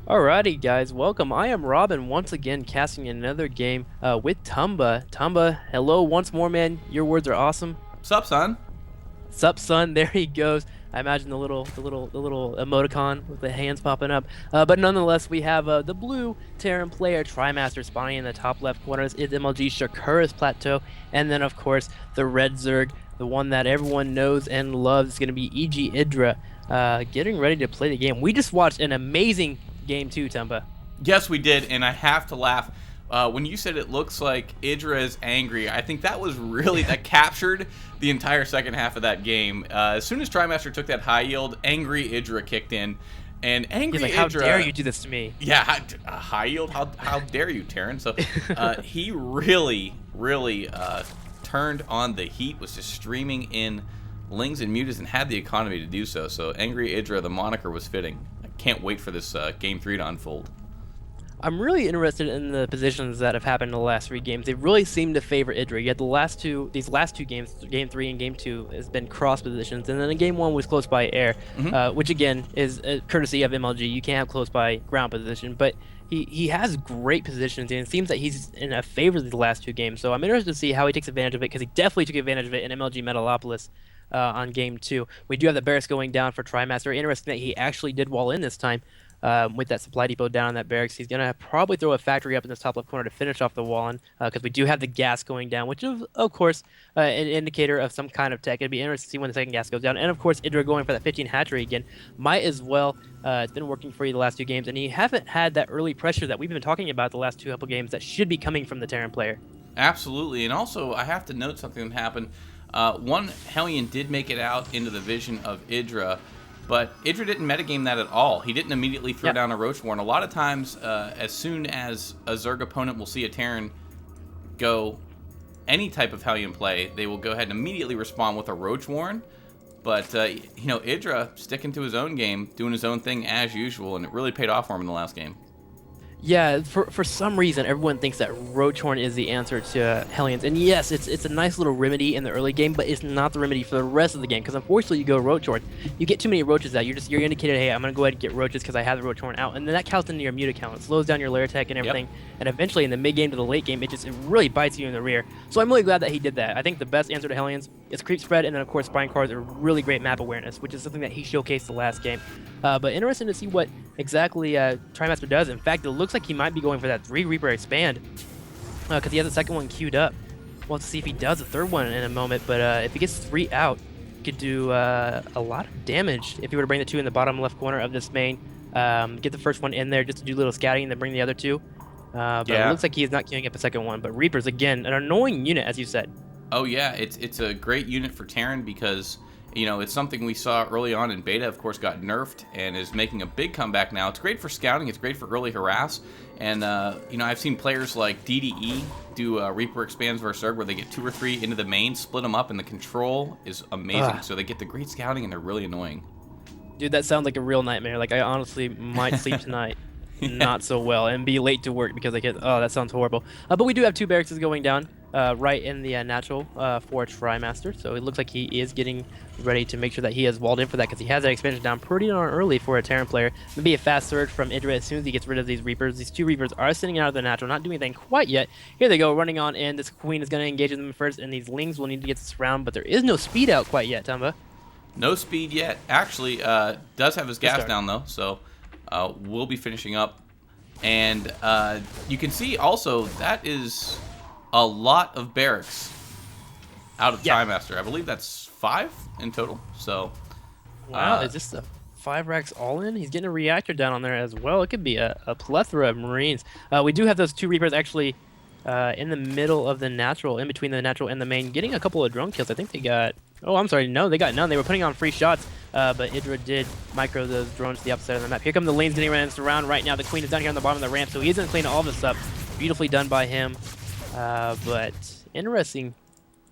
Alrighty, guys, welcome. I am Robin once again casting another game with Tumba. Tumba, hello once more, man. Your words are awesome. Sup, son? Sup, son? There he goes. I imagine the little emoticon with the hands popping up. But nonetheless, we have the blue Terran player Trimaster spawning in the top left corners is MLG Shakura's Plateau, and then of course the red Zerg, the one that everyone knows and loves, is going to be EG Idra, getting ready to play the game. We just watched an amazing game too, Tumba. Yes, we did, and I have to laugh. When you said it looks like Idra is angry, I think that was really, that captured the entire second half of that game. As soon as Trimaster took that high yield, angry Idra kicked in. And angry He's like, Idra... how dare you do this to me? Yeah, high yield? How dare you, Terran? So he really turned on the heat, was just streaming in lings and mutas, and had the economy to do so. So angry Idra, the moniker was fitting. I can't wait for this Game 3 to unfold. I'm really interested in the positions that have happened in the last three games. They really seem to favor Idra. Yet these last two games, Game 3 and Game 2, has been cross positions, and then in Game 1 was close by air, which again is a courtesy of MLG. You can't have close by ground position, but he has great positions, and it seems that he's in a favor of the last two games. So I'm interested to see how he takes advantage of it, because he definitely took advantage of it in MLG Metalopolis on Game 2. We do have the barracks going down for Trimaster. Interesting that he actually did wall in this time. With that supply depot down in that barracks, he's going to probably throw a factory up in this top left corner to finish off the wall in, because we do have the gas going down, which is, of course, an indicator of some kind of tech. It'd be interesting to see when the second gas goes down. And, of course, Idra going for that 15 hatchery again. Might as well. It's been working for you the last two games, and you haven't had that early pressure that we've been talking about the last couple games that should be coming from the Terran player. Absolutely, and also I have to note something that happened. One Hellion did make it out into the vision of Idra, but Idra didn't metagame that at all. He didn't immediately throw down a Roach Warren. A lot of times, as soon as a Zerg opponent will see a Terran go any type of Hellion play, they will go ahead and immediately respond with a Roach Warren. But, Idra sticking to his own game, doing his own thing as usual, and it really paid off for him in the last game. Yeah, for some reason, everyone thinks that Roachhorn is the answer to Hellions. And yes, it's a nice little remedy in the early game, but it's not the remedy for the rest of the game. Because unfortunately, you go Roachhorn, you get too many roaches out. You're indicated, hey, I'm going to go ahead and get roaches because I have the Roachhorn out. And then that counts into your mute account. It slows down your lair tech and everything. Yep. And eventually, in the mid-game to the late game, it really bites you in the rear. So I'm really glad that he did that. I think the best answer to Hellions is creep spread, and then, of course, Spine Cards are really great map awareness, which is something that he showcased the last game. But interesting to see what exactly Trimaster does. In fact, it looks like he might be going for that 3 Reaper expand, because he has the second one queued up. We'll have to see if he does the third one in a moment, but if he gets 3 out, he could do a lot of damage if he were to bring the 2 in the bottom left corner of this main, get the first one in there just to do a little scouting and then bring the other 2. But it looks like he is not queuing up the second one. But Reapers, again, an annoying unit, as you said. Oh yeah, it's a great unit for Terran because it's something we saw early on in beta, of course, got nerfed and is making a big comeback now. It's great for scouting, it's great for early harass, and I've seen players like DDE do Reaper expands versus Zerg where they get 2 or 3 into the main, split them up, and the control is amazing. So they get the great scouting and they're really annoying. Dude, that sounds like a real nightmare. Like, I honestly might sleep tonight not so well and be late to work because I get, that sounds horrible. But we do have 2 barracks going down. Right in the natural for Trimaster, so it looks like he is getting ready to make sure that he has walled in for that, because he has that expansion down pretty darn early for a Terran player. Maybe a fast surge from Idra as soon as he gets rid of these Reapers. These 2 Reapers are sitting out of the natural, not doing anything quite yet. Here they go, running on in. This Queen is going to engage them first, and these Lings will need to get this round, but there is no speed out quite yet, Tumba. No speed yet. Actually, does have his gas down, though, so we'll be finishing up. And you can see also that is a lot of barracks out of Trimaster. I believe that's 5 in total. So, wow, is this the 5 racks all in? He's getting a reactor down on there as well. It could be a plethora of Marines. We do have those 2 Reapers actually in the middle of the natural, in between the natural and the main, getting a couple of drone kills. I think they got... Oh, I'm sorry. No, they got none. They were putting on free shots, but Idra did micro those drones to the opposite side of the map. Here come the lanes getting ran around right now. The Queen is down here on the bottom of the ramp, so he isn't cleaning all this up. Beautifully done by him. But interesting.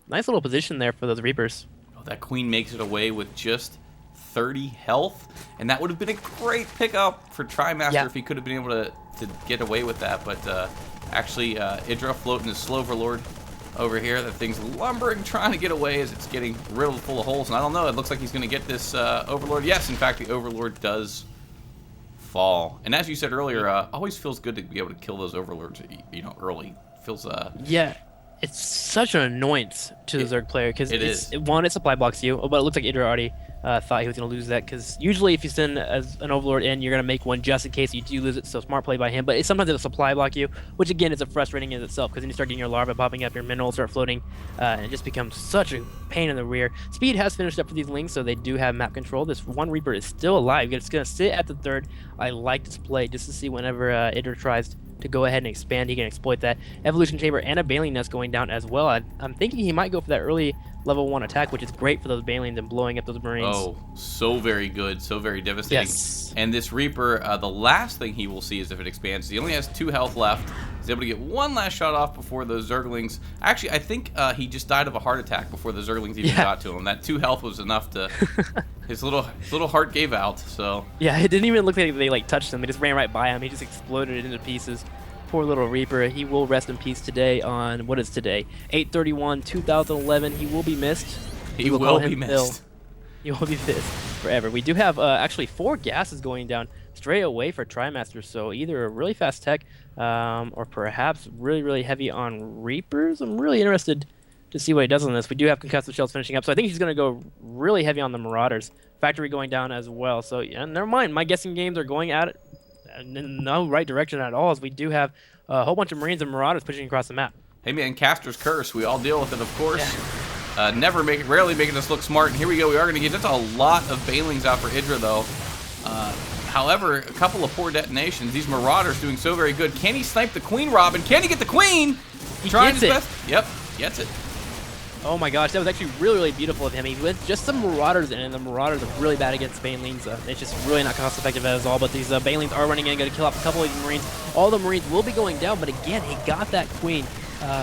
Nice little position there for those Reapers. Oh, that Queen makes it away with just 30 health, and that would have been a great pickup for Trimaster if he could have been able to get away with that. But actually, Idra floating his Sloverlord over here. That thing's lumbering, trying to get away as it's getting riddled full of holes. And I don't know, it looks like he's going to get this Overlord. Yes, in fact, the Overlord does fall. And as you said earlier, always feels good to be able to kill those overlords, you know, early. Feels Yeah, it's such an annoyance to the Zerg player because it supply blocks you, but it looks like Idra already thought he was going to lose that because usually if you send as an overlord in, you're going to make one just in case you do lose it, so smart play by him. But sometimes it'll supply block you, which again is a frustrating in itself because then you start getting your larvae popping up, your minerals start floating, and it just becomes such a pain in the rear. Speed has finished up for these lings, so they do have map control. This one Reaper is still alive. It's going to sit at the third. I like this play just to see whenever Idra tries to go ahead and expand, he can exploit that. Evolution Chamber and a Baneling Nest going down as well. I'm thinking he might go for that early level 1 attack, which is great for those Banelings and blowing up those Marines. Oh, so very good, so very devastating. Yes. And this Reaper, the last thing he will see is if it expands. He only has 2 health left. He's able to get one last shot off before those Zerglings. Actually, I think he just died of a heart attack before the Zerglings even got to him. That 2 health was enough to... his little heart gave out, so... Yeah, it didn't even look like they touched him. They just ran right by him. He just exploded into pieces. Poor little Reaper. He will rest in peace today on, what is today? 8/31/2011. He will be missed. He will be missed. He will be missed forever. We do have actually 4 gases going down straight away for Trimaster, so either a really fast tech or perhaps really, really heavy on Reapers. I'm really interested to see what he does on this. We do have concussive shells finishing up, so I think he's going to go really heavy on the Marauders. Factory going down as well, so yeah, never mind. My guessing games are going at it in no right direction at all, as we do have a whole bunch of Marines and Marauders pushing across the map. Hey man, Caster's Curse. We all deal with it, of course. Yeah. Rarely making us look smart. And here we go. We are going to get just a lot of Banelings out for Idra, though. However, a couple of poor detonations. These Marauders doing so very good. Can he snipe the Queen, Robin? Can he get the Queen? He gets it. Best. Yep, gets it. Oh my gosh, that was actually really, really beautiful of him. He went just some Marauders in, and the Marauders are really bad against Banelings. It's just really not cost effective at all, but these Banelings are running in, going to kill off a couple of these Marines. All the Marines will be going down, but again, he got that Queen.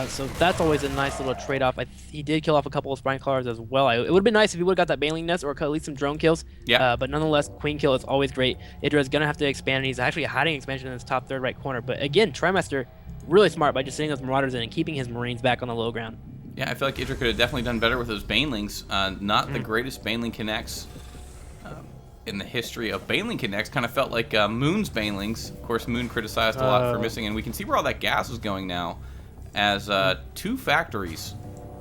So that's always a nice little trade-off. he did kill off a couple of Spine Clawers as well. It would have been nice if he would have got that Baneling Nest or at least some drone kills. Yeah. But nonetheless, Queen kill is always great. Idra is going to have to expand, and he's actually hiding expansion in his top third right corner. But again, Trimaster, really smart by just sitting those Marauders in and keeping his Marines back on the low ground. Yeah, I feel like Idra could have definitely done better with those Banelings. Not the greatest Baneling connects in the history of Baneling connects. Kind of felt like Moon's Banelings. Of course, Moon criticized a lot for missing, and we can see where all that gas is going now, as 2 factories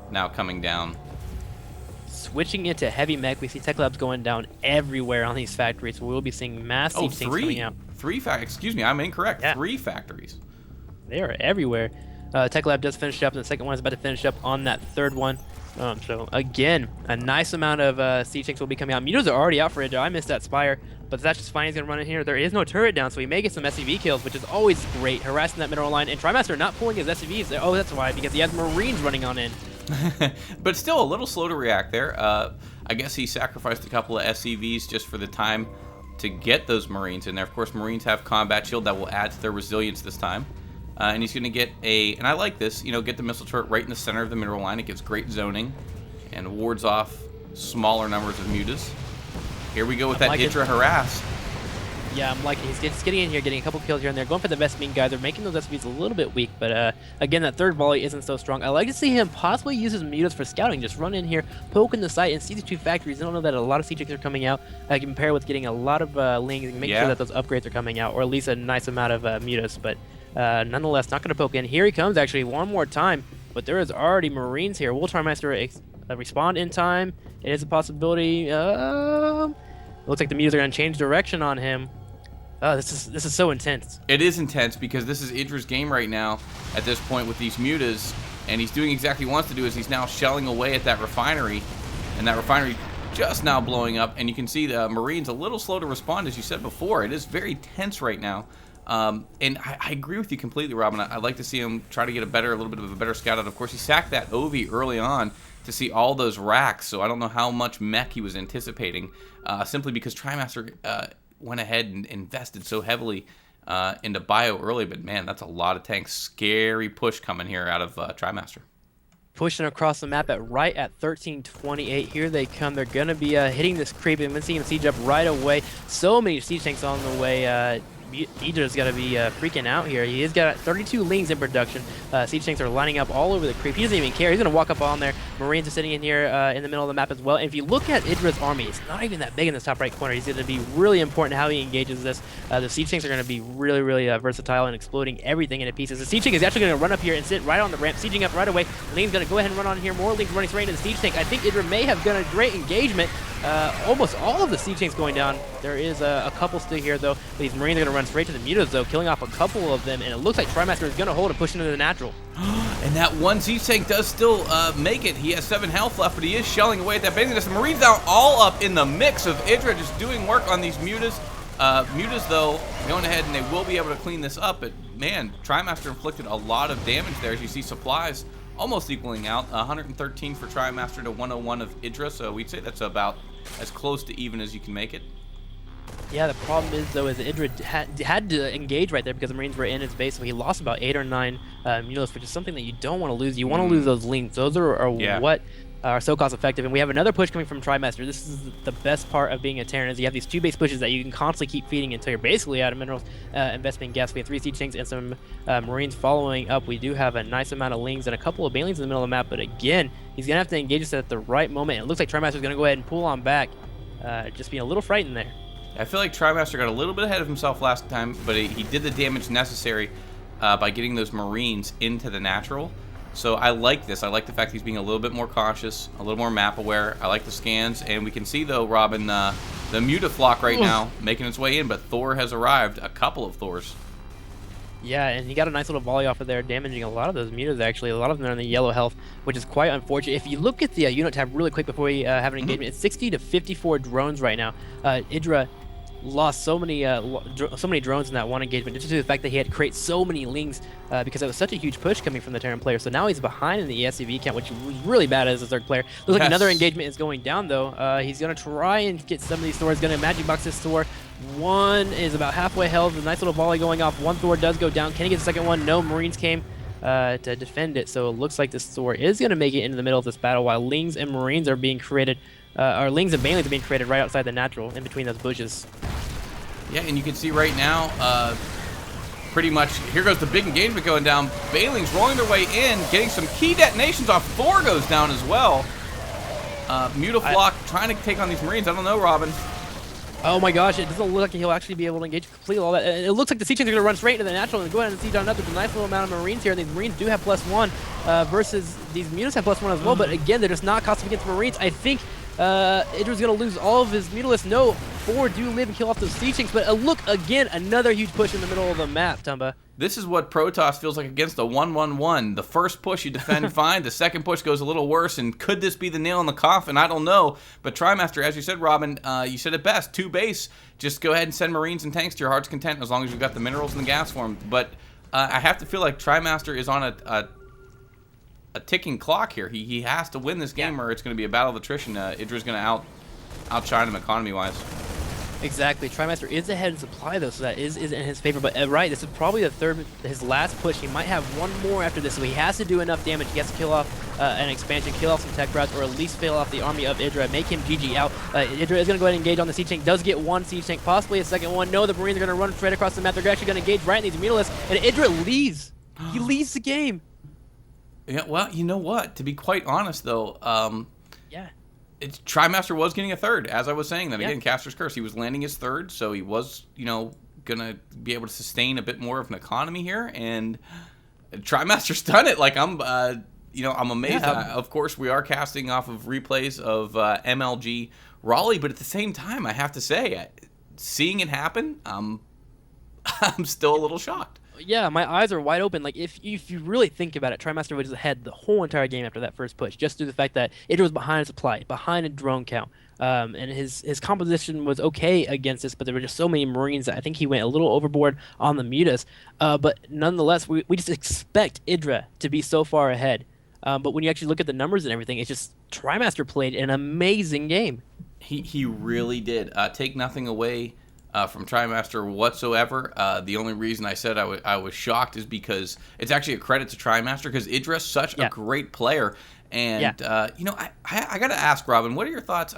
now coming down. Switching into heavy mech, we see tech labs going down everywhere on these factories. So we'll be seeing massive things coming out. Excuse me, I'm incorrect. Yeah. 3 factories. They are everywhere. Tech Lab does finish up, and the second one is about to finish up on that third one. So again, a nice amount of siege tanks will be coming out. Mutos are already out for Idra. I missed that Spire, but that's just fine. He's going to run in here. There is no turret down, so he may get some SCV kills, which is always great, harassing that mineral line. And Trimaster not pulling his SCVs. Oh, that's why, because he has Marines running on in. But still a little slow to react there. I guess he sacrificed a couple of SCVs just for the time to get those Marines in there. Of course, Marines have combat shield that will add to their resilience this time. And he's going to get and I like this, get the missile turret right in the center of the mineral line. It gives great zoning and wards off smaller numbers of mutas. Here we go with that Idra harass. Yeah, I'm liking it. He's getting in here, getting a couple kills here and there, going for the Vespine guy. They're making those SVs a little bit weak, but again, that third volley isn't so strong. I like to see him possibly use his mutas for scouting. Just run in here, poke in the site, and see the 2 factories. I don't know that a lot of siege tanks are coming out. I can compare with getting a lot of lings and make sure that those upgrades are coming out, or at least a nice amount of mutas. But nonetheless, not going to poke in. Here he comes, actually, one more time. But there is already Marines here. Will Trimaster respond in time? It is a possibility. Looks like the mutas are going to change direction on him. This is so intense. It is intense because this is Idra's game right now at this point with these mutas, and he's doing exactly what he wants to do. Is he's now shelling away at that refinery, and that refinery just now blowing up. And you can see the Marines a little slow to respond, as you said before. It is very tense right now. And I agree with you completely, Robin. I'd like to see him try to get a little bit of a better scout out. Of course, he sacked that Ovi early on to see all those racks, so I don't know how much mech he was anticipating, simply because Trimaster went ahead and invested so heavily into bio early. But man, that's a lot of tanks. Scary push coming here out of Trimaster. Pushing across the map right at 1328. Here they come. They're going to be hitting this creep, and we're seeing him siege up right away. So many siege tanks on the way. Idra's got to be freaking out here. He's got 32 Lings in production. Siege tanks are lining up all over the creep. He doesn't even care. He's going to walk up on there. Marines are sitting in here in the middle of the map as well. And if you look at Idra's army, it's not even that big in this top right corner. He's going to be really important how he engages this. The Siege tanks are going to be really, really versatile and exploding everything into pieces. The Siege tank is actually going to run up here and sit right on the ramp, sieging up right away. Ling's going to go ahead and run on here. More Lings running straight into the Siege tank. I think Idra may have done a great engagement. Almost all of the Siege tanks going down. There is a couple still here, though. These Marines are going to run straight to the mutas, though, killing off a couple of them. And it looks like Trimaster is going to hold and push into the natural. And that one Siege tank does still make it. He has 7 health left, but he is shelling away at that base. The Marines now all up in the mix of Idra just doing work on these mutas. Mutas, though, going ahead and they will be able to clean this up. But, man, Trimaster inflicted a lot of damage there. As you see, supplies almost equaling out. 113 for Trimaster to 101 of Idra. So we'd say that's about as close to even as you can make it. Yeah, the problem is, though, is that Idra had to engage right there because the Marines were in his base, so he lost about 8 or 9 mulas, which is something that you don't want to lose. You want to lose those Lings. Those are what are so cost effective. And we have another push coming from Trimaster. This is the best part of being a Terran, is you have these 2 base pushes that you can constantly keep feeding until you're basically out of minerals, investment in gas. We have 3 Siege tanks and some Marines following up. We do have a nice amount of Lings and a couple of Banelings in the middle of the map, but again, he's going to have to engage us at the right moment. It looks like Trimaster's going to go ahead and pull on back, just being a little frightened there. I feel like Trimaster got a little bit ahead of himself last time, but he did the damage necessary by getting those Marines into the natural. So I like this. I like the fact he's being a little bit more cautious, a little more map aware. I like the scans, and we can see, though, Robin, the Muta flock right now making its way in, but Thor has arrived. A couple of Thors. Yeah, and he got a nice little volley off of there, damaging a lot of those mutas, actually. A lot of them are in the yellow health, which is quite unfortunate. If you look at the unit tab really quick before we have an engagement, it's 60 to 54 drones right now. Idra lost so many drones in that one engagement, just due to the fact that he had to create so many Lings because it was such a huge push coming from the Terran player. So now he's behind in the SCV count, which was really bad as a third player. Looks like another engagement is going down, though. He's going to try and get some of these Thors. Going to Magic Box this Thor. One is about halfway health. A nice little volley going off. One Thor does go down. Can he get the second one? No, Marines came to defend it. So it looks like this Thor is going to make it into the middle of this battle, while Lings and Marines are being created, or Lings and Banelings are being created right outside the natural, in between those bushes. Yeah, and you can see right now, pretty much, here goes the big engagement going down. Banelings rolling their way in, getting some key detonations off. Thor goes down as well. Mutaflock trying to take on these Marines. I don't know, Robin. Oh my gosh, it doesn't look like he'll actually be able to engage completely all that. It looks like the Siege tanks are going to run straight into the natural and go ahead and siege on up. There's a nice little amount of Marines here, and these Marines do have +1 versus these Mutas have +1 as well, but again, they're just not costing against Marines. I think Idra's going to lose all of his Mutalists. No, 4 do live and kill off those Siege tanks, but look, again, another huge push in the middle of the map, Tumba. This is what Protoss feels like against a 1-1-1. The first push you defend fine, the second push goes a little worse, and could this be the nail in the coffin? I don't know. But Trimaster, as you said, Robin, you said it best, 2 base. Just go ahead and send Marines and tanks to your heart's content as long as you've got the minerals and the gas for them. But I have to feel like Trimaster is on a ticking clock here. He has to win this game or it's going to be a battle of attrition. Idra's going to outshine him economy-wise. Exactly. Trimaster is ahead in supply, though, so that is in his favor. But right, this is probably his last push. He might have one more after this, so he has to do enough damage. He has to kill off an expansion, kill off some tech routes, or at least fail off the army of Idra, make him GG out. Idra is going to go ahead and engage on the Siege tank. Does get one Siege tank, possibly a second one. No, the Marines are going to run straight across the map. They're actually going to engage right in these Mutalists, and Idra leaves. He leaves the game. Yeah, well, you know what? To be quite honest, though, yeah. Trimaster was getting a third, as I was saying. Then again, Caster's Curse, he was landing his third, so he was, gonna be able to sustain a bit more of an economy here. And Trimaster's done it. Like I'm amazed. Yeah. Of course, we are casting off of replays of MLG Raleigh, but at the same time, I have to say, seeing it happen, I'm still a little shocked. Yeah, my eyes are wide open. Like, if you really think about it, Trimaster was ahead the whole entire game after that first push, just through the fact that Idra was behind supply, behind a drone count. And his composition was okay against this, but there were just so many Marines that I think he went a little overboard on the Mutas. But nonetheless, we just expect Idra to be so far ahead. But when you actually look at the numbers and everything, it's just Trimaster played an amazing game. He really did. Take nothing away from Trimaster whatsoever. The only reason I said I was shocked is because it's actually a credit to Trimaster, because Idra's such a great player. And, I got to ask, Robin, what are your thoughts?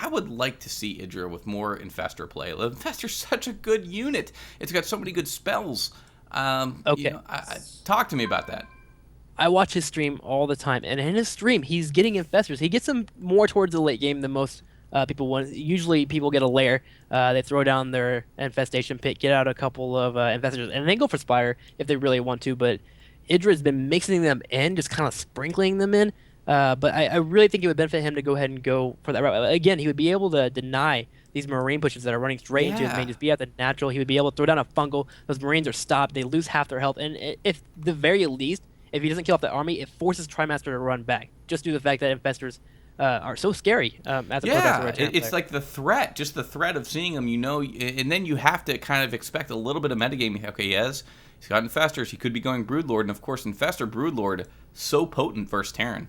I would like to see Idra with more Infestor play. Infestor's such a good unit. It's got so many good spells. Okay. Talk to me about that. I watch his stream all the time, and in his stream, he's getting infestors. He gets them more towards the late game than most people want. Usually, people get a lair, they throw down their infestation pit, get out a couple of infestors, and then go for Spire if they really want to. But Idra has been mixing them in, just kind of sprinkling them in. But I really think it would benefit him to go ahead and go for that route. Again, he would be able to deny these Marine pushes that are running straight into his main, just be at the natural. He would be able to throw down a fungal. Those Marines are stopped. They lose half their health. And if the very least, if he doesn't kill off the army, it forces Trimaster to run back. Just due to the fact that infestors are so scary as a it's like the threat, just the threat of seeing them, and then you have to kind of expect a little bit of metagaming. Okay, he's got infestors. He could be going Broodlord, and of course, infestor Broodlord so potent versus Terran.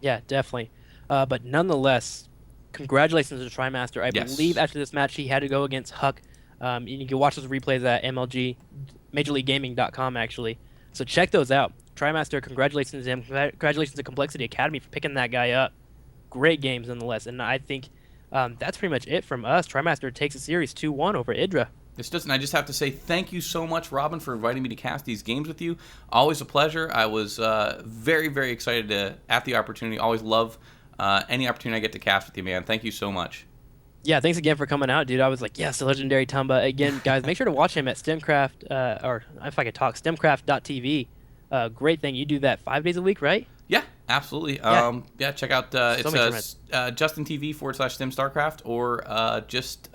Yeah, definitely. But nonetheless, congratulations to Trimaster. I believe after this match, he had to go against Huck. You can watch those replays at MLG, MajorLeagueGaming.com, actually. So check those out. Trimaster, congratulations to him. Congratulations to Complexity Academy for picking that guy up. Great games, nonetheless. And I think that's pretty much it from us. Trimaster takes a series 2-1 over Idra. I just have to say thank you so much, Robin, for inviting me to cast these games with you. Always a pleasure. I was very, very excited at the opportunity. Always love any opportunity I get to cast with you, man. Thank you so much. Yeah, thanks again for coming out, dude. I was like, yes, the legendary Tumba. Again, guys, make sure to watch him at STEMcraft, or if I could talk, STEMcraft.tv. Great thing. You do that 5 days a week, right? Yeah, absolutely. Yeah, check out it's Justin TV /Stem Starcraft, or just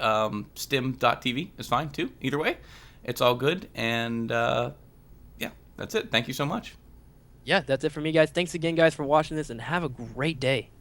stim.tv is fine too. Either way, it's all good. And yeah, that's it. Thank you so much. Yeah, that's it for me, guys. Thanks again, guys, for watching this, and have a great day.